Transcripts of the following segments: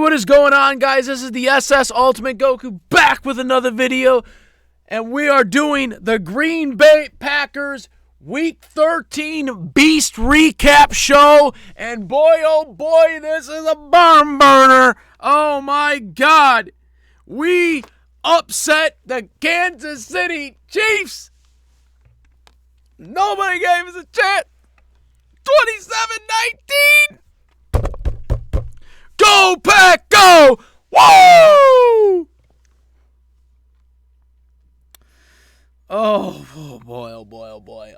what is going on, guys? This is the SS Ultimate Goku back with another video, and we are doing the Green Bay Packers Week 13 Beast Recap Show, and boy, oh boy, this is a barn burner. Oh my God. We upset the Kansas City Chiefs. Nobody gave us a chance. 27-19. Go Pack, go! Woo! Oh boy, oh boy, oh boy.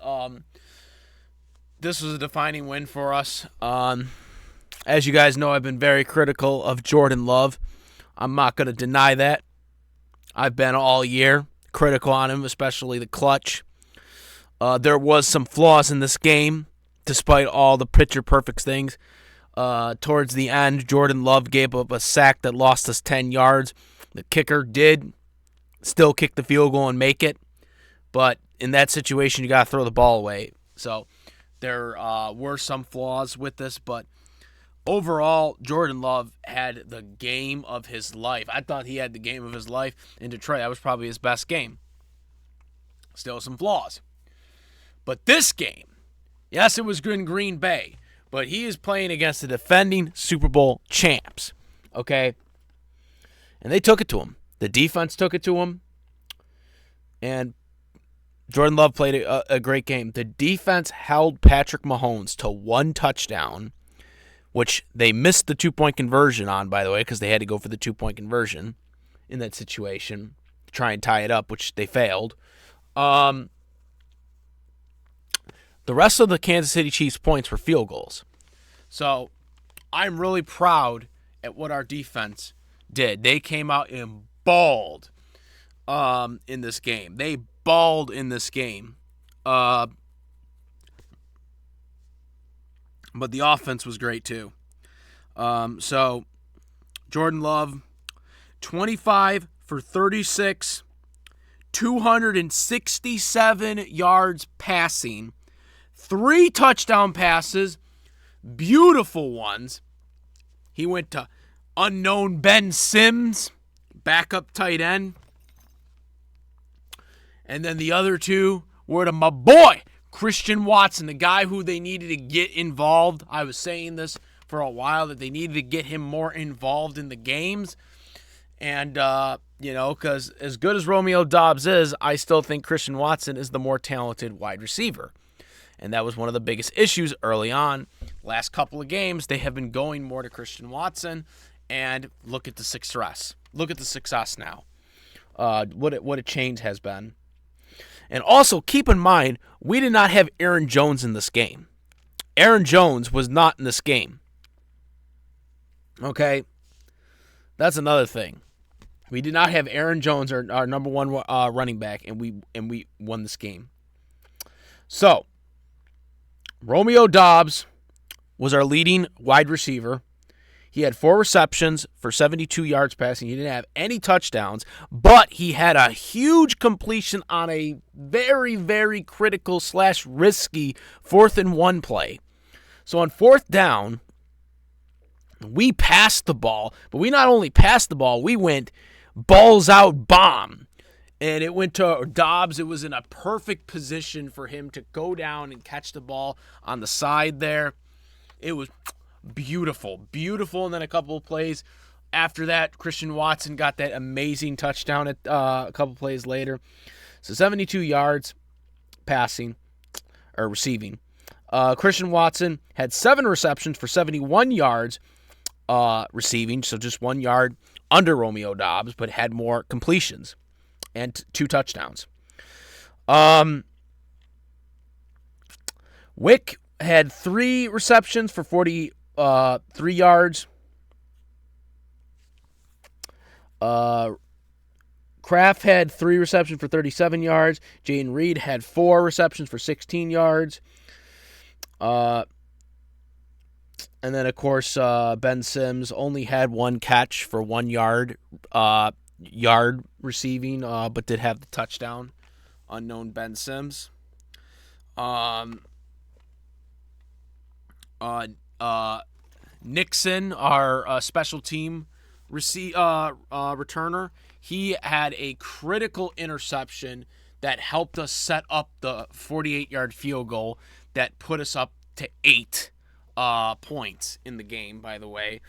This was a defining win for us. As you guys know, I've been very critical of Jordan Love. I'm not going to deny that. I've been all year critical on him, especially the clutch. There was some flaws in this game, despite all the picture-perfect things. Towards the end, Jordan Love gave up a sack that lost us 10 yards. The kicker did still kick the field goal and make it. But in that situation, you got to throw the ball away. So there were some flaws with this. But overall, Jordan Love had the game of his life. I thought he had the game of his life in Detroit. That was probably his best game. Still some flaws. But this game, yes, it was in Green Bay. But he is playing against the defending Super Bowl champs, okay? And they took it to him. The defense took it to him. And Jordan Love played a great game. The defense held Patrick Mahomes to one touchdown, which they missed the two-point conversion on, by the way, because they had to go for the two-point conversion in that situation to try and tie it up, which they failed. The rest of the Kansas City Chiefs points were field goals. So I'm really proud at what our defense did. They came out and balled in this game. They balled in this game. But the offense was great too. So Jordan Love, 25 for 36, 267 yards passing. 3 touchdown passes, beautiful ones. He went to unknown Ben Sims, backup tight end. And then the other 2 were to my boy, Christian Watson, the guy who they needed to get involved. I was saying this for a while, that they needed to get him more involved in the games. And, because as good as Romeo Doubs is, I still think Christian Watson is the more talented wide receiver. And that was one of the biggest issues early on. Last couple of games, they have been going more to Christian Watson. And look at the success. Look at the success now. What a change has been. And also, keep in mind, we did not have Aaron Jones in this game. Aaron Jones was not in this game. Okay? That's another thing. We did not have Aaron Jones, our number one running back, and we won this game. So, Romeo Doubs was our leading wide receiver. He had 4 receptions for 72 yards passing. He didn't have any touchdowns, but he had a huge completion on a very, very critical / risky 4th and 1 play. So on 4th down, we passed the ball, but we not only passed the ball, we went balls out bomb. And it went to Doubs. It was in a perfect position for him to go down and catch the ball on the side there. It was beautiful. Beautiful. And then a couple of plays after that, Christian Watson got that amazing touchdown at a couple plays later. So 72 yards passing or receiving. Christian Watson had 7 receptions for 71 yards receiving. So just 1 yard under Romeo Doubs, but had more completions. And 2 touchdowns. Wick had 3 receptions for 43 yards. Kraft had 3 receptions for 37 yards. Jaden Reed had 4 receptions for 16 yards. And then, of course, Ben Sims only had 1 catch for 1 yard. Yard receiving, but did have the touchdown. Unknown Ben Sims. Nixon, our special team returner. He had a critical interception that helped us set up the 48-yard field goal that put us up to 8 points in the game, by the way.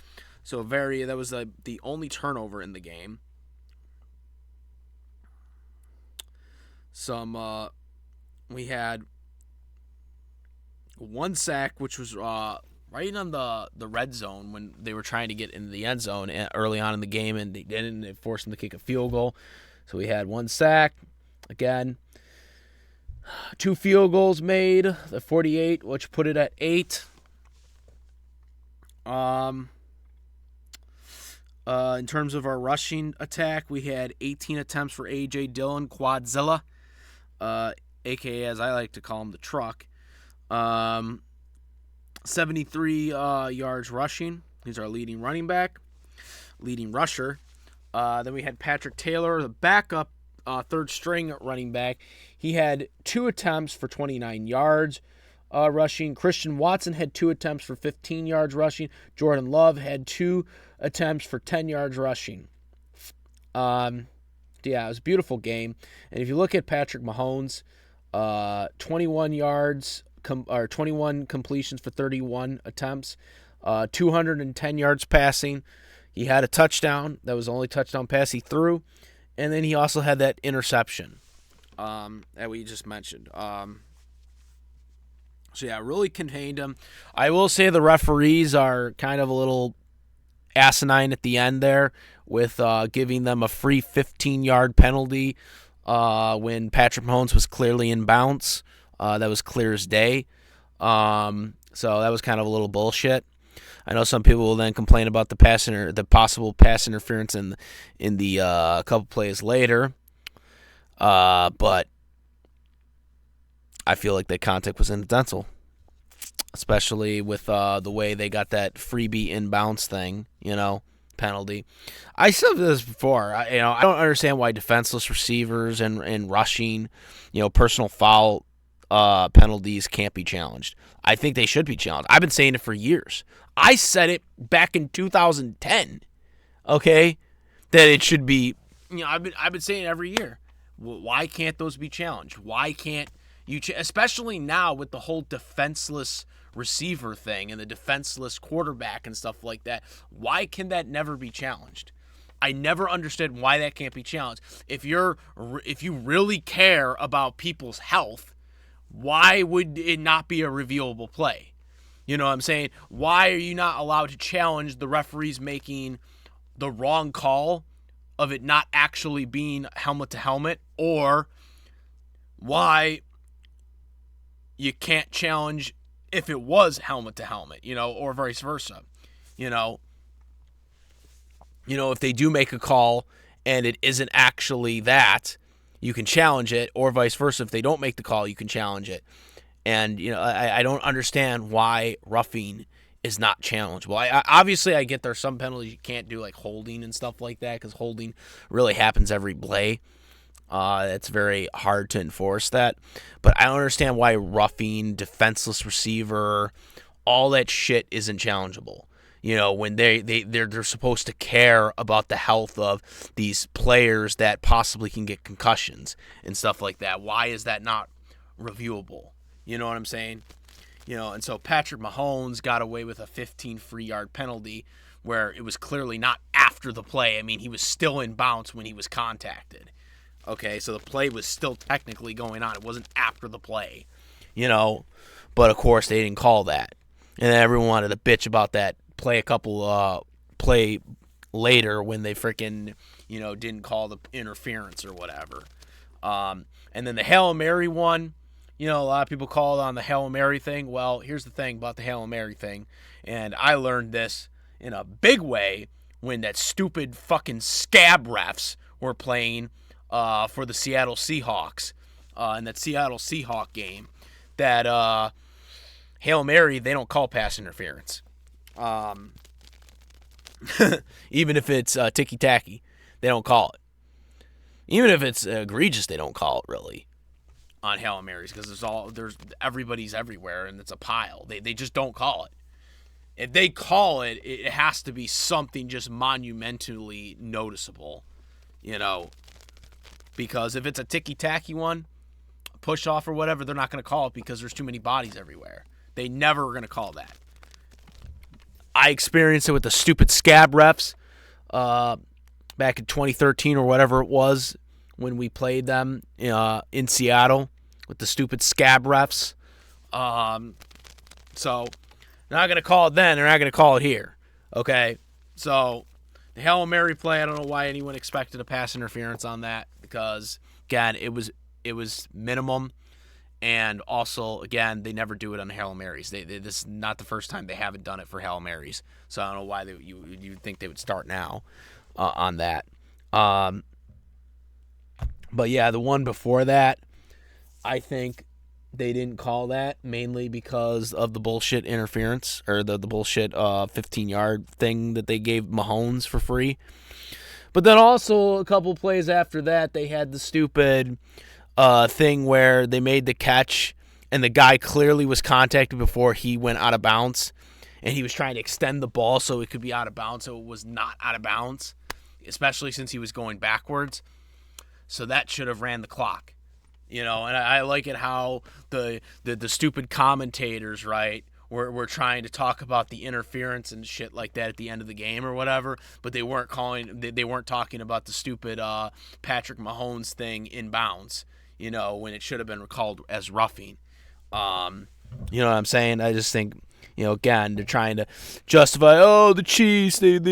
So that was the only turnover in the game. We had one sack, which was right on the red zone when they were trying to get into the end zone early on in the game, and they didn't. It forced them to kick a field goal. So we had one sack. Again, 2 field goals made, the 48, which put it at 8. In terms of our rushing attack, we had 18 attempts for A.J. Dillon, Quadzilla, a.k.a. as I like to call him, the truck. 73 yards rushing. He's our leading running back, leading rusher. Then we had Patrick Taylor, the backup third string running back. He had 2 attempts for 29 yards rushing. Christian Watson had 2 attempts for 15 yards rushing. Jordan Love had 2 attempts for 10 yards rushing. Yeah, it was a beautiful game. And if you look at Patrick Mahomes, 21 yards or 21 completions for 31 attempts, 210 yards passing. He had a touchdown. That was the only touchdown pass he threw. And then he also had that interception that we just mentioned. So, yeah, really contained him. I will say the referees are kind of a little asinine at the end there with giving them a free 15-yard penalty when Patrick Mahomes was clearly in bounds. That was clear as day. So that was kind of a little bullshit. I know some people will then complain about the possible pass interference in the couple plays later. But I feel like that contact was incidental, especially with the way they got that freebie inbounds thing, penalty. I said this before. I don't understand why defenseless receivers and rushing, personal foul penalties can't be challenged. I think they should be challenged. I've been saying it for years. I said it back in 2010. Okay, that it should be. I've been saying it every year. Why can't those be challenged? Why can't you? Especially now with the whole defenseless receiver thing and the defenseless quarterback and stuff like that. Why can that never be challenged? I never understood why that can't be challenged. If you really care about people's health, why would it not be a reviewable play? You know what I'm saying? Why are you not allowed to challenge the referees making the wrong call of it not actually being helmet to helmet? Or why you can't challenge if it was helmet to helmet, or vice versa. If they do make a call and it isn't actually that, you can challenge it, or vice versa. If they don't make the call, you can challenge it. And, I don't understand why roughing is not challengeable. Obviously, I get there's some penalties you can't do, like holding and stuff like that, because holding really happens every play. It's very hard to enforce that. But I don't understand why roughing, defenseless receiver, all that shit isn't challengeable. When they're supposed to care about the health of these players that possibly can get concussions and stuff like that. Why is that not reviewable? You know what I'm saying? And so Patrick Mahomes got away with a 15 free-yard penalty where it was clearly not after the play. I mean, he was still in bounds when he was contacted. Okay, so the play was still technically going on. It wasn't after the play, But, of course, they didn't call that. And then everyone wanted to bitch about that play play later when they freaking, didn't call the interference or whatever. And then the Hail Mary one, a lot of people call it on the Hail Mary thing. Well, here's the thing about the Hail Mary thing. And I learned this in a big way when that stupid fucking scab refs were playing for the Seattle Seahawks in that Seattle Seahawk game. That Hail Mary, they don't call pass interference. Even if it's ticky-tacky, they don't call it. Even if it's egregious, they don't call it, really, on Hail Marys, because everybody's everywhere, and it's a pile. They just don't call it. if they call it, it has to be something just monumentally noticeable, you know, because if it's a ticky-tacky one, push off or whatever, they're not going to call it because there's too many bodies everywhere. They never are going to call that. I experienced it with the stupid scab refs back in 2013 or whatever it was when we played them in Seattle with the stupid scab refs. So they're not going to call it then. They're not going to call it here. Okay? So the Hail Mary play, I don't know why anyone expected a pass interference on that because, again, it was minimum. And also, again, they never do it on Hail Marys. This is not the first time they haven't done it for Hail Marys. So I don't know why you would think they would start now on that. But yeah, the one before that, I think they didn't call that mainly because of the bullshit interference or the bullshit 15-yard thing that they gave Mahomes for free. But then also a couple plays after that, they had the stupid thing where they made the catch and the guy clearly was contacted before he went out of bounds, and he was trying to extend the ball so it could be out of bounds, so it was not out of bounds, especially since he was going backwards. So that should have ran the clock, and I like it how the stupid commentators, right, were trying to talk about the interference and shit like that at the end of the game or whatever, but they weren't talking about the stupid Patrick Mahomes thing in bounds, when it should have been called as roughing. You know what I'm saying? I just think, again, they're trying to justify, the Chiefs, they had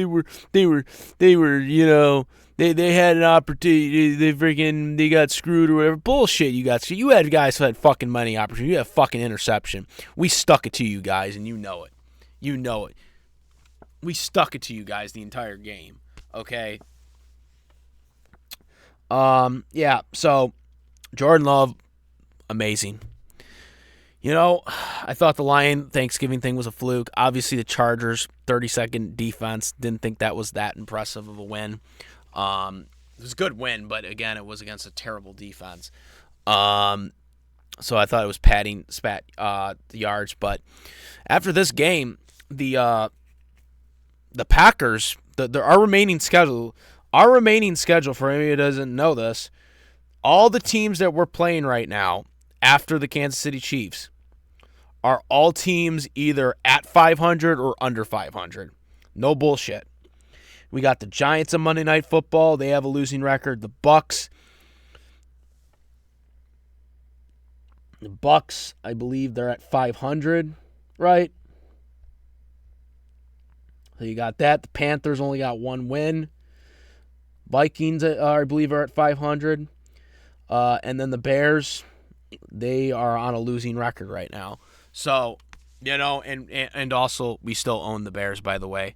an opportunity, they got screwed or whatever. Bullshit, you had guys who had fucking money opportunity. You had fucking interception. We stuck it to you guys, and you know it. We stuck it to you guys the entire game, okay? Yeah, so Jordan Love, amazing. I thought the Lion Thanksgiving thing was a fluke. Obviously, the Chargers, 30-second defense, didn't think that was that impressive of a win. It was a good win, but again, it was against a terrible defense. So I thought it was the yards. But after this game, the Packers, our remaining schedule for anybody who doesn't know this, all the teams that we're playing right now after the Kansas City Chiefs are all teams either at 500 or under 500. No bullshit. We got the Giants on Monday Night Football. They have a losing record. The Bucks, I believe they're at 500, right? So you got that. The Panthers only got one win. Vikings, I believe, are at 500. And then the Bears, they are on a losing record right now. So, and also we still own the Bears, by the way.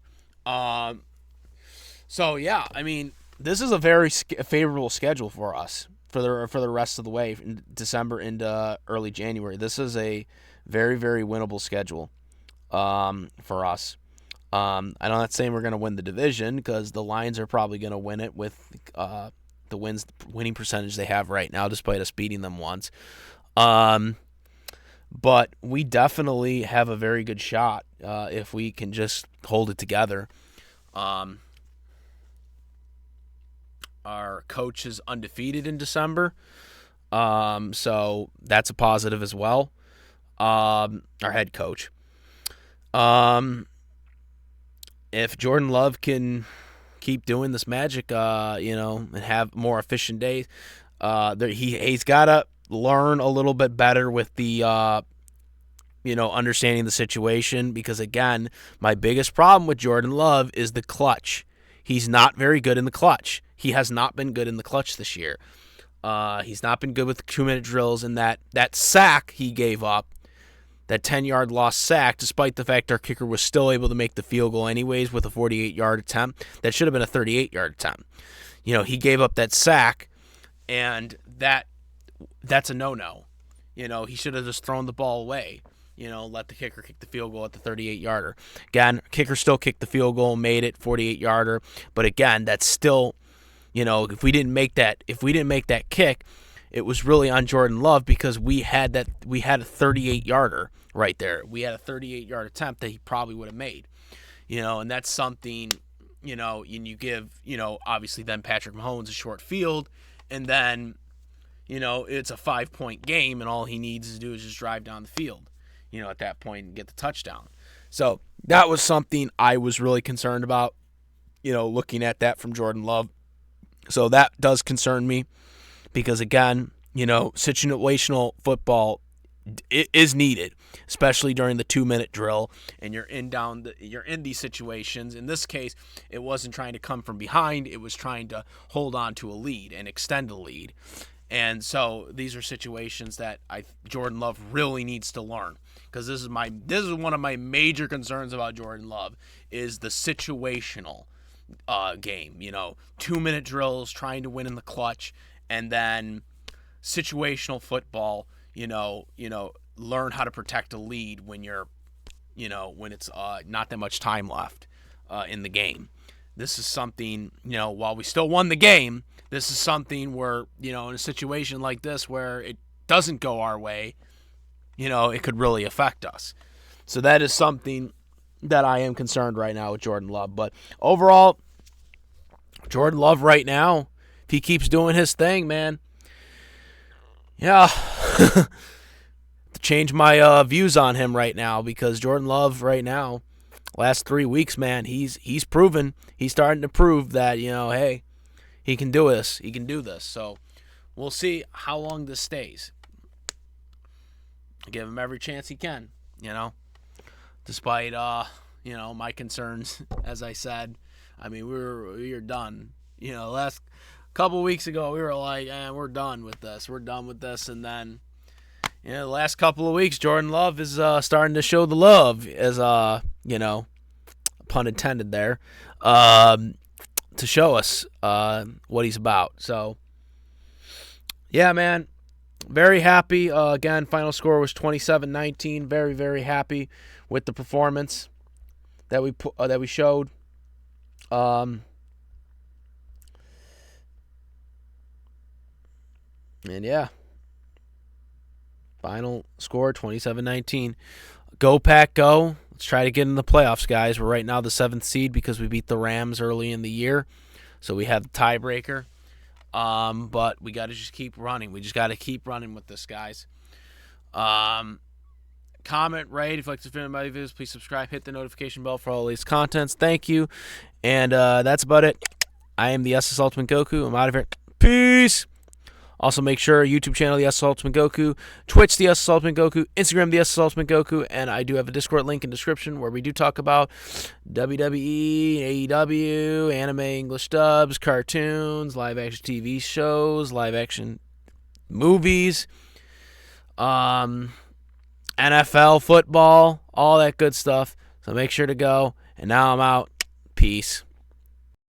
So yeah, I mean, this is a very favorable schedule for us for the rest of the way in December into early January. This is a very, very winnable schedule for us. I'm not saying we're going to win the division because the Lions are probably going to win it with the winning percentage they have right now, despite us beating them once. But we definitely have a very good shot if we can just hold it together. Our coach is undefeated in December, so that's a positive as well. Our head coach. If Jordan Love can keep doing this magic, and have more efficient days, he's got to learn a little bit better with the, understanding the situation, because, again, my biggest problem with Jordan Love is the clutch. He's not very good in the clutch. He has not been good in the clutch this year. He's not been good with 2-minute drills, and that sack he gave up, that 10-yard lost sack, despite the fact our kicker was still able to make the field goal anyways with a 48-yard attempt, that should have been a 38-yard attempt. He gave up that sack, and that's a no-no. He should have just thrown the ball away. Let the kicker kick the field goal at the 38-yarder. Again, kicker still kicked the field goal, made it 48-yarder. But again, that's still, if we didn't make that kick, it was really on Jordan Love because we had a 38-yarder, right there. We had a 38-yard attempt that he probably would have made. And that's something, and you give, obviously then Patrick Mahomes a short field, and then, it's a 5-point game, and all he needs to do is just drive down the field, at that point and get the touchdown. So that was something I was really concerned about, looking at that from Jordan Love. So that does concern me because, again, situational football is needed, especially during the 2-minute drill, and you're in these situations. In this case, it wasn't trying to come from behind; it was trying to hold on to a lead and extend a lead. And so these are situations that Jordan Love really needs to learn, because this is one of my major concerns about Jordan Love is the situational game. 2-minute drills, trying to win in the clutch, and then situational football. Learn how to protect a lead when when it's not that much time left in the game. This is something, while we still won the game, this is something where, in a situation like this where it doesn't go our way, it could really affect us. So that is something that I am concerned right now with Jordan Love. But overall, Jordan Love right now, if he keeps doing his thing, man, yeah, to change my views on him right now, because Jordan Love right now, last 3 weeks, man, he's proven, he's starting to prove that, hey, he can do this. He can do this. So we'll see how long this stays. I give him every chance he can, despite, my concerns, as I said. I mean, we were done. Last couple weeks ago, we were like, we're done with this. We're done with this. And then, the last couple of weeks, Jordan Love is starting to show the love, as, pun intended there, to show us what he's about. So, yeah, man, very happy. Again, final score was 27-19. Very, very happy with the performance that we showed. And yeah, final score 27-19. Go Pack, go. Let's try to get in the playoffs, guys. We're right now the 7th seed because we beat the Rams early in the year. So we have the tiebreaker. But we got to just keep running. We just got to keep running with this, guys. Comment, rate. If you like to film my videos, please subscribe. Hit the notification bell for all these contents. Thank you. And that's about it. I am the SS Ultimate Goku. I'm out of here. Peace. Also, make sure YouTube channel, the SS Ultimate Goku, Twitch, the SS Ultimate Goku, Instagram, the SS Ultimate Goku, and I do have a Discord link in the description where we do talk about WWE, AEW, anime, English dubs, cartoons, live-action TV shows, live-action movies, NFL, football, all that good stuff. So make sure to go. And now I'm out. Peace.